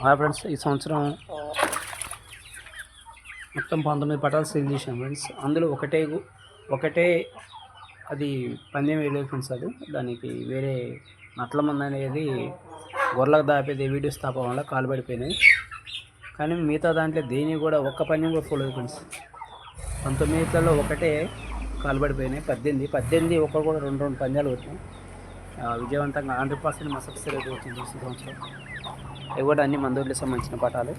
Friends ఈ సంవత్సరం మొత్తం 19 పటాలు సేల్ చేసాం ఫ్రెండ్స్. అందులో ఒకటే అది పందెం వేయలేదు ఫ్రెండ్స్. అది దానికి వేరే నట్ల మంది అనేది గొర్రెలకు దాపేది వీడియోస్ తాపం వల్ల కాలు పడిపోయినాయి. కానీ మిగతా దాంట్లో దేని కూడా ఒక్క పందెం కూడా పోలేదు ఫ్రెండ్స్. 19 ఒకటే కాలు పడిపోయినాయి. 18 ఒక్కరు కూడా 2 పందాలు వచ్చినాయి. విజయవంతంగా 100% మసక్స్ రేట్ వచ్చింది ఈ సంవత్సరం. అవి కూడా అన్ని మందూర్లకు సంబంధించిన పటాలు.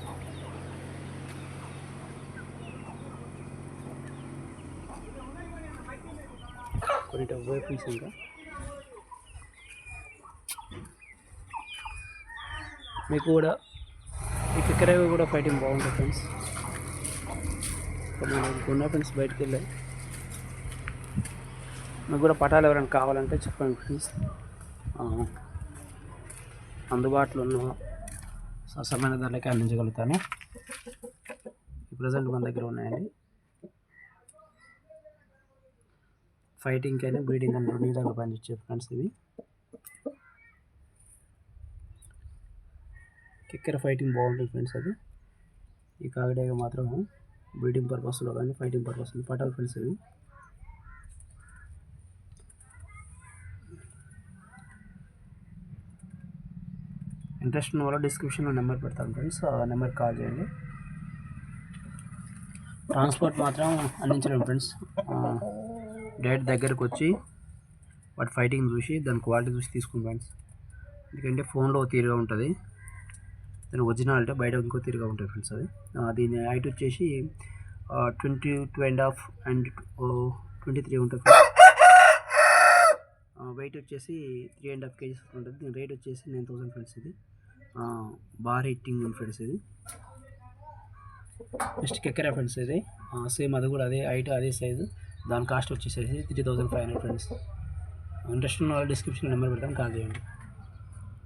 కొన్ని వైపుల్స్ ఇంకా మీకు కూడా ఈ కిక్కరేవి కూడా ఫైటింగ్ బాగుంటుంది ఫ్రెండ్స్. కొన్ని ఫ్రెండ్స్ బయటకు వెళ్ళాయి. మీకు కూడా పటాలు ఎవరైనా కావాలంటే చెప్పండి ఫ్రెండ్స్. అందుబాటులో ఉన్న సరసమైన ధరలకి అందించగలుగుతాను. ప్రజెంట్ మన దగ్గర ఉన్నాయండి. ఫైటింగ్ అయినా బ్రీడింగ్ అని 2 విధాలుగా పనిచేసే ఫ్రెండ్స్. ఇవి కిక్కర ఫైటింగ్ బాగుంటుంది ఫ్రెండ్స్. అది ఈ కాగడేగా మాత్రం బ్రీడింగ్ పర్పస్లో కానీ ఫైటింగ్ పర్పస్లో పటాలు ఫ్రెండ్స్. ఇవి ఇంట్రెస్ట్ ఉన్న వాళ్ళు డిస్క్రిప్షన్లో నెంబర్ పెడతాను ఫ్రెండ్స్. ఆ నెంబర్కి కాల్ చేయండి. ట్రాన్స్పోర్ట్ మాత్రం అందించలేము ఫ్రెండ్స్. డైరెక్ట్ దగ్గరకు వచ్చి వాటి ఫైటింగ్ చూసి దాని క్వాలిటీ చూసి తీసుకుంటాం ఫ్రెండ్స్. ఎందుకంటే ఫోన్లో తీరుగా ఉంటుంది, దాని ఒరిజినాలిటీ బయట ఇంకో తీరుగా ఉంటుంది ఫ్రెండ్స్. అది దీని హైట్ వచ్చేసి 22.5 అండ్ 23 ఉంటుంది. వెయిట్ వచ్చేసి 3.5 kgs ఉంటుంది. దీని రేట్ వచ్చేసి 9,000 ఫ్రెండ్స్. ఇది బాగా హిట్టింగ్ ఉంది ఫ్రెండ్స్. ఇది నెక్స్ట్ కెక్కరా ఫ్రెండ్స్. ఇది సేమ్ అది కూడా అదే హైట్ అదే సైజు. దాని కాస్ట్ వచ్చేసేసి 3,500 ఫ్రెండ్స్. ఇంట్రెస్ట్ ఉన్న వాళ్ళు డిస్క్రిప్షన్ నెంబర్ పెడతాను, కాల్ చేయండి.